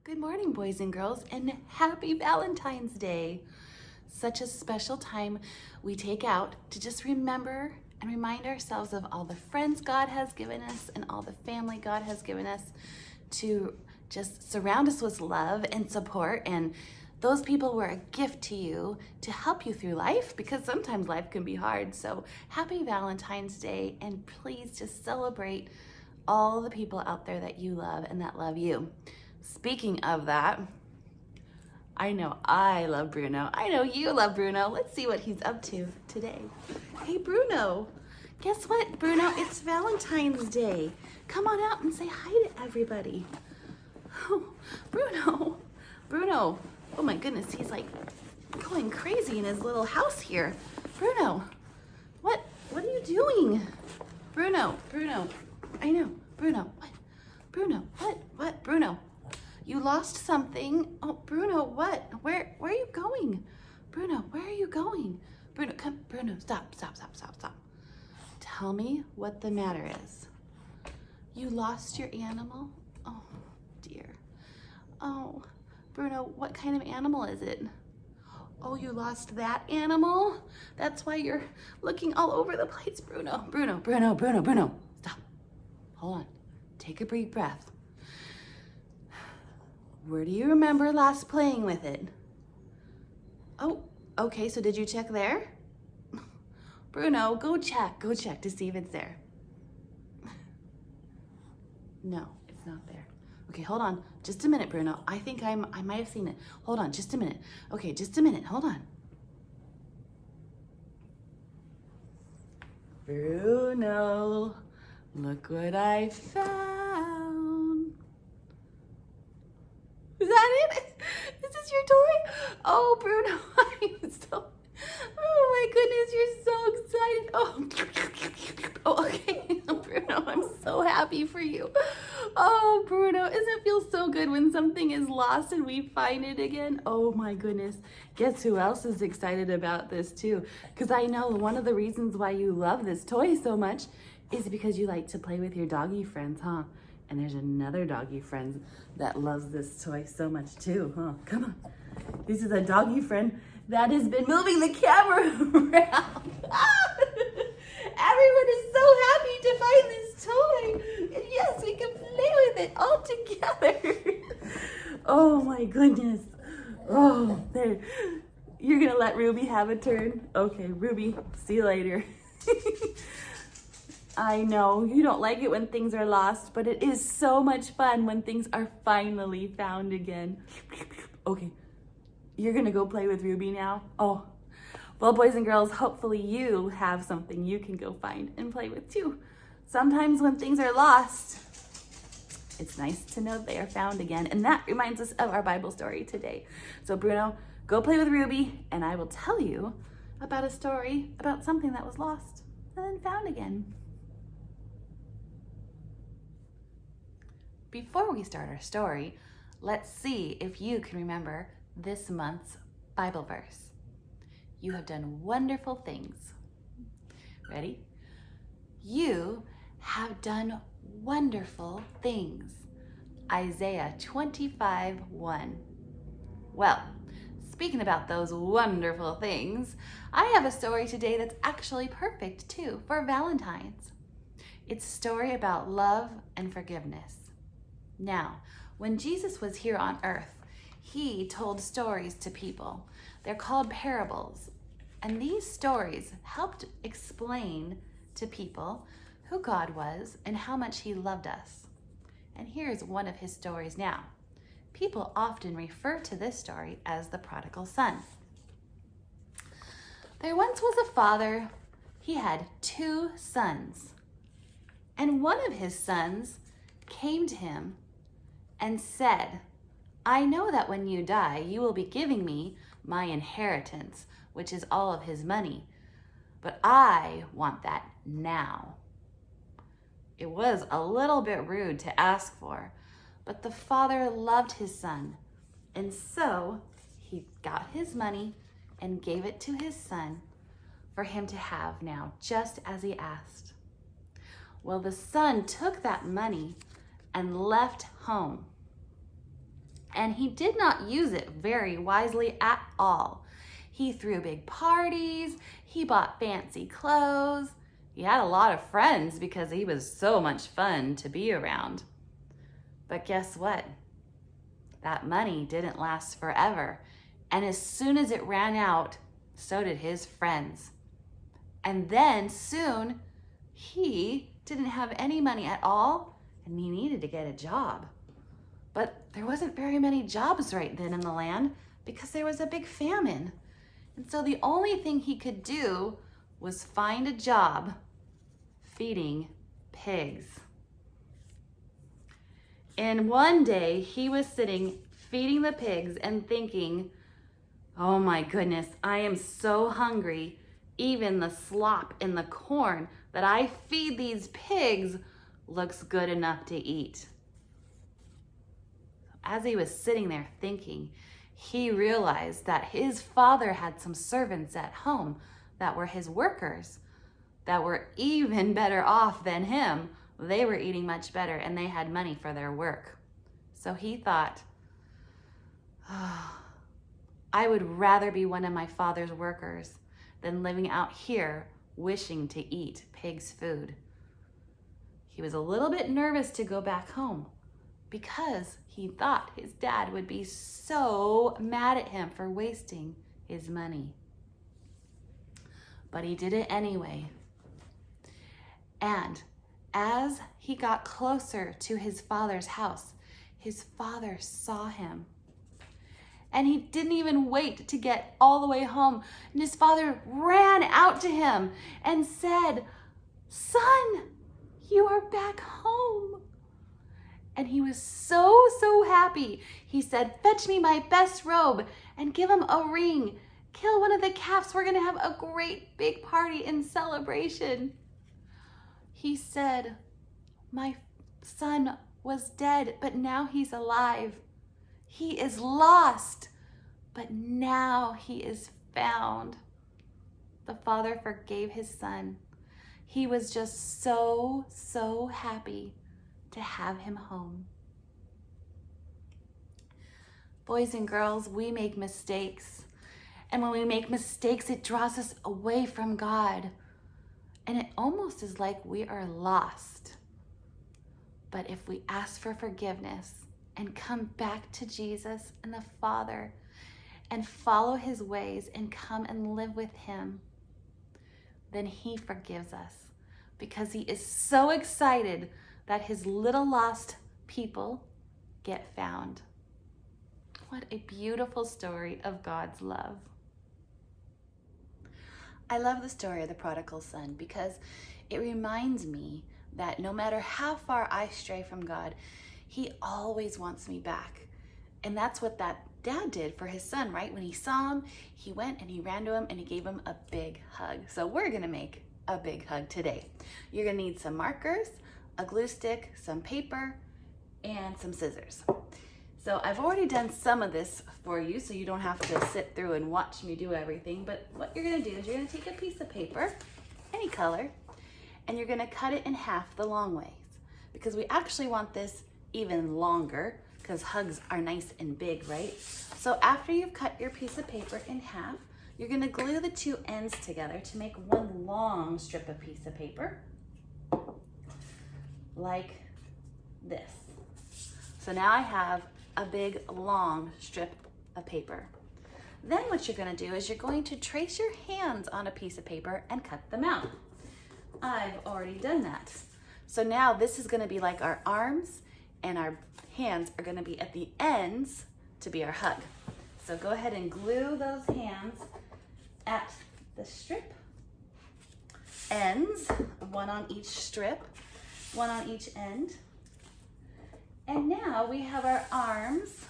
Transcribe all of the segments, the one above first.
Good morning, boys and girls, and happy Valentine's Day. Such a special time we take out to just remember and remind ourselves of all the friends God has given us and all the family God has given us to just surround us with love and support. And those people were a gift to you to help you through life, because sometimes life can be hard. So happy Valentine's Day, and please just celebrate all the people out there that you love and that love you. Speaking of that, I know I love Bruno. I know you love Bruno. Let's see what he's up to today. Hey, Bruno. Guess what, Bruno? It's Valentine's Day. Come on out and say hi to everybody. Oh, Bruno. Bruno. Oh my goodness, he's like going crazy in his little house here. Bruno, what are you doing? Bruno. I know. Bruno, what? Bruno, what? Bruno. You lost something. Oh, Bruno, what? Where are you going? Bruno, where are you going? Bruno, come. Bruno, stop. Tell me what the matter is. You lost your animal? Oh, dear. Oh, Bruno, what kind of animal is it? Oh, you lost that animal? That's why you're looking all over the place, Bruno. Bruno. Stop. Hold on. Take a deep breath. Where do you remember last playing with it? Oh, okay, so did you check there? Bruno, go check to see if it's there. No, it's not there. Okay, hold on, just a minute, Bruno. I think I might have seen it. Hold on, just a minute. Okay, just a minute, hold on. Bruno, look what I found. Is that it? Is this your toy? Oh, Bruno, I'm so, oh my goodness, you're so excited. Oh, okay, Bruno, I'm so happy for you. Oh, Bruno, doesn't it feel so good when something is lost and we find it again? Oh my goodness. Guess who else is excited about this too? Because I know one of the reasons why you love this toy so much is because you like to play with your doggy friends, huh? And there's another doggy friend that loves this toy so much too, huh? Come on. This is a doggy friend that has been moving the camera around. Everyone is so happy to find this toy. And yes, we can play with it all together. Oh my goodness. Oh, there. You're gonna let Ruby have a turn? Okay, Ruby, see you later. I know you don't like it when things are lost, but it is so much fun when things are finally found again. Okay, you're gonna go play with Ruby now? Oh, well, boys and girls, hopefully you have something you can go find and play with too. Sometimes when things are lost, it's nice to know they are found again. And that reminds us of our Bible story today. So Bruno, go play with Ruby, and I will tell you about a story about something that was lost and then found again. Before we start our story, let's see if you can remember this month's Bible verse. You have done wonderful things. Ready? You have done wonderful things. Isaiah 25:1. Well, speaking about those wonderful things, I have a story today that's actually perfect too for Valentine's. It's a story about love and forgiveness. Now, when Jesus was here on earth, he told stories to people. They're called parables. And these stories helped explain to people who God was and how much he loved us. And here's one of his stories now. People often refer to this story as the Prodigal Son. There once was a father. He had 2 sons. And one of his sons came to him and said, I know that when you die, you will be giving me my inheritance, which is all of his money. But I want that now. It was a little bit rude to ask for, but the father loved his son. And so he got his money and gave it to his son for him to have now, just as he asked. Well, the son took that money and left home. And he did not use it very wisely at all. He threw big parties, he bought fancy clothes, he had a lot of friends because he was so much fun to be around. But guess what? That money didn't last forever. And as soon as it ran out, so did his friends. And then soon, he didn't have any money at all, and he needed to get a job. But there wasn't very many jobs right then in the land because there was a big famine. And so the only thing he could do was find a job feeding pigs. And one day he was sitting feeding the pigs and thinking, oh my goodness, I am so hungry. Even the slop in the corn that I feed these pigs looks good enough to eat. As he was sitting there thinking, he realized that his father had some servants at home that were his workers that were even better off than him. They were eating much better and they had money for their work. So he thought, oh, I would rather be one of my father's workers than living out here wishing to eat pig's food. He was a little bit nervous to go back home because he thought his dad would be so mad at him for wasting his money. But he did it anyway. And as he got closer to his father's house, his father saw him. And he didn't even wait to get all the way home. And his father ran out to him and said, "Son, you are back home." And he was so happy. He said, "Fetch me my best robe and give him a ring. Kill one of the calves. We're going to have a great big party in celebration." He said, "My son was dead, but now he's alive. He is lost, but now he is found." The father forgave his son. He was just so happy to have him home. Boys and girls, we make mistakes. And when we make mistakes, it draws us away from God. And it almost is like we are lost. But if we ask for forgiveness and come back to Jesus and the Father and follow his ways and come and live with him, then he forgives us because he is so excited that his little lost people get found. What a beautiful story of God's love. I love the story of the prodigal son because it reminds me that no matter how far I stray from God, he always wants me back. And that's what that dad did for his son, right? When he saw him, he went and he ran to him and he gave him a big hug. So we're gonna make a big hug today. You're gonna need some markers, a glue stick, some paper, and some scissors. So I've already done some of this for you so you don't have to sit through and watch me do everything. But what you're gonna do is you're gonna take a piece of paper, any color, and you're gonna cut it in half the long ways because we actually want this even longer because hugs are nice and big, right? So after you've cut your piece of paper in half, you're gonna glue the two ends together to make one long strip of piece of paper, like this. So now I have a big long strip of paper. Then what you're gonna do is you're going to trace your hands on a piece of paper and cut them out. I've already done that. So now this is gonna be like our arms and our hands are gonna be at the ends to be our hug. So go ahead and glue those hands at the strip ends, one on each strip, one on each end. And now we have our arms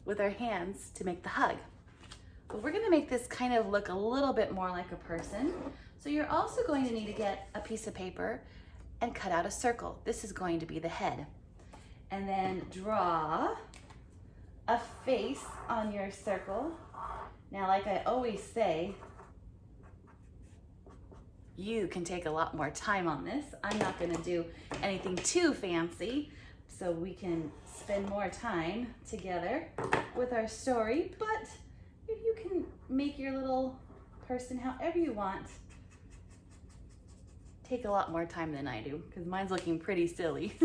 with our hands to make the hug. But we're gonna make this kind of look a little bit more like a person. So you're also going to need to get a piece of paper and cut out a circle. This is going to be the head. And then draw a face on your circle. Now, like I always say, you can take a lot more time on this. I'm not gonna do anything too fancy, so we can spend more time together with our story. But if you can make your little person however you want, take a lot more time than I do, because mine's looking pretty silly.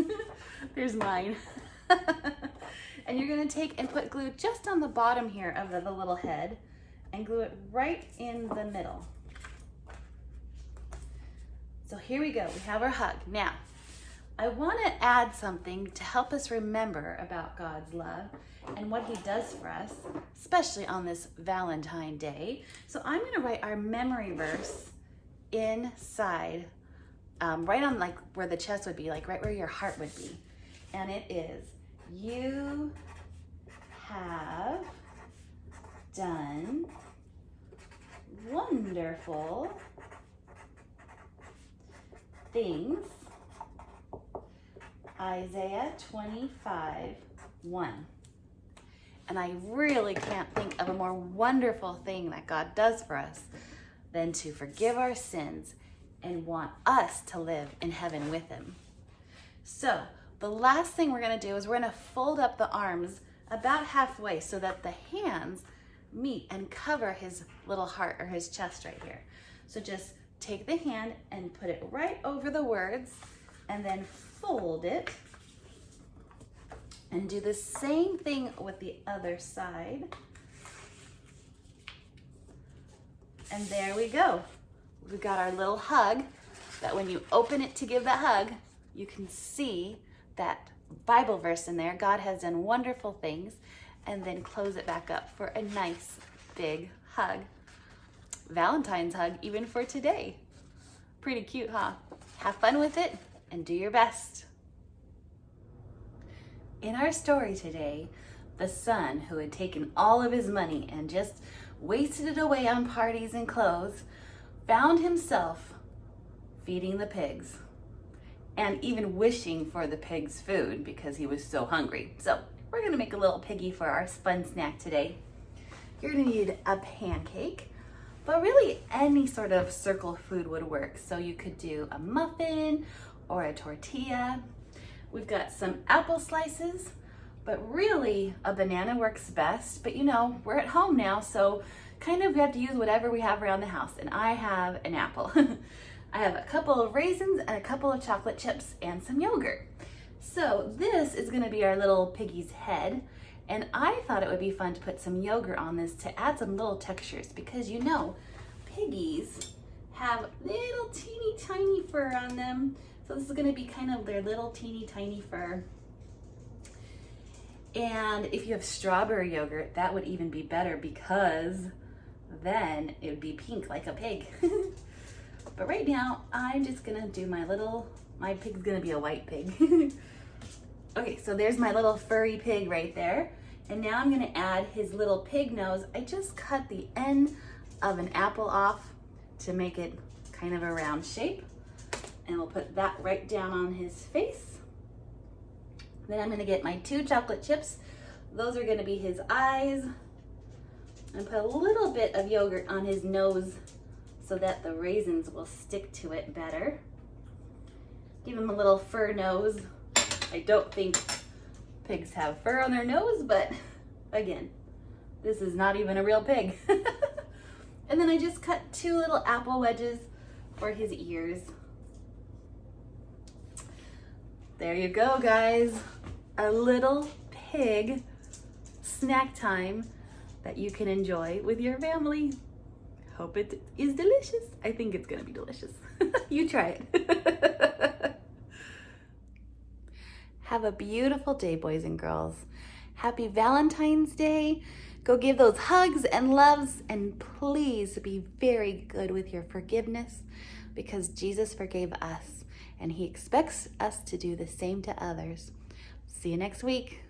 There's mine. And you're gonna take and put glue just on the bottom here of the little head and glue it right in the middle. So here we go, we have our hug. Now, I wanna add something to help us remember about God's love and what he does for us, especially on this Valentine Day. So I'm gonna write our memory verse inside, right on like where the chest would be, like right where your heart would be. And it is, you have done wonderful things. Isaiah 25:1. And I really can't think of a more wonderful thing that God does for us than to forgive our sins and want us to live in heaven with him. So the last thing we're gonna do is we're gonna fold up the arms about halfway so that the hands meet and cover his little heart or his chest right here. So just take the hand and put it right over the words and then fold it. And do the same thing with the other side. And there we go. We've got our little hug that when you open it to give that hug, you can see that Bible verse in there. God has done wonderful things. And then close it back up for a nice big hug. Valentine's hug even for today. Pretty cute, huh? Have fun with it and do your best. In our story today, the son who had taken all of his money and just wasted it away on parties and clothes found himself feeding the pigs and even wishing for the pigs' food because he was so hungry. So we're gonna make a little piggy for our fun snack today. You're gonna need a pancake, but really any sort of circle food would work. So you could do a muffin or a tortilla. We've got some apple slices, but really a banana works best. But you know, we're at home now, so kind of we have to use whatever we have around the house. And I have an apple. I have a couple of raisins and a couple of chocolate chips and some yogurt. So this is gonna be our little piggy's head. And I thought it would be fun to put some yogurt on this to add some little textures, because you know, piggies have little teeny tiny fur on them. So this is gonna be kind of their little teeny tiny fur. And if you have strawberry yogurt, that would even be better, because then it would be pink like a pig. But right now, I'm just gonna do my pig's gonna be a white pig. Okay, so there's my little furry pig right there. And now I'm gonna add his little pig nose. I just cut the end of an apple off to make it kind of a round shape. And we'll put that right down on his face. Then I'm gonna get my 2 chocolate chips. Those are gonna be his eyes. And put a little bit of yogurt on his nose so that the raisins will stick to it better. Give him a little fur nose. I don't think pigs have fur on their nose, but again, this is not even a real pig. And then I just cut 2 little apple wedges for his ears. There you go, guys. A little pig snack time that you can enjoy with your family. Hope it is delicious. I think it's gonna be delicious. You try it. Have a beautiful day, boys and girls. Happy Valentine's Day. Go give those hugs and loves, and please be very good with your forgiveness, because Jesus forgave us and he expects us to do the same to others. See you next week.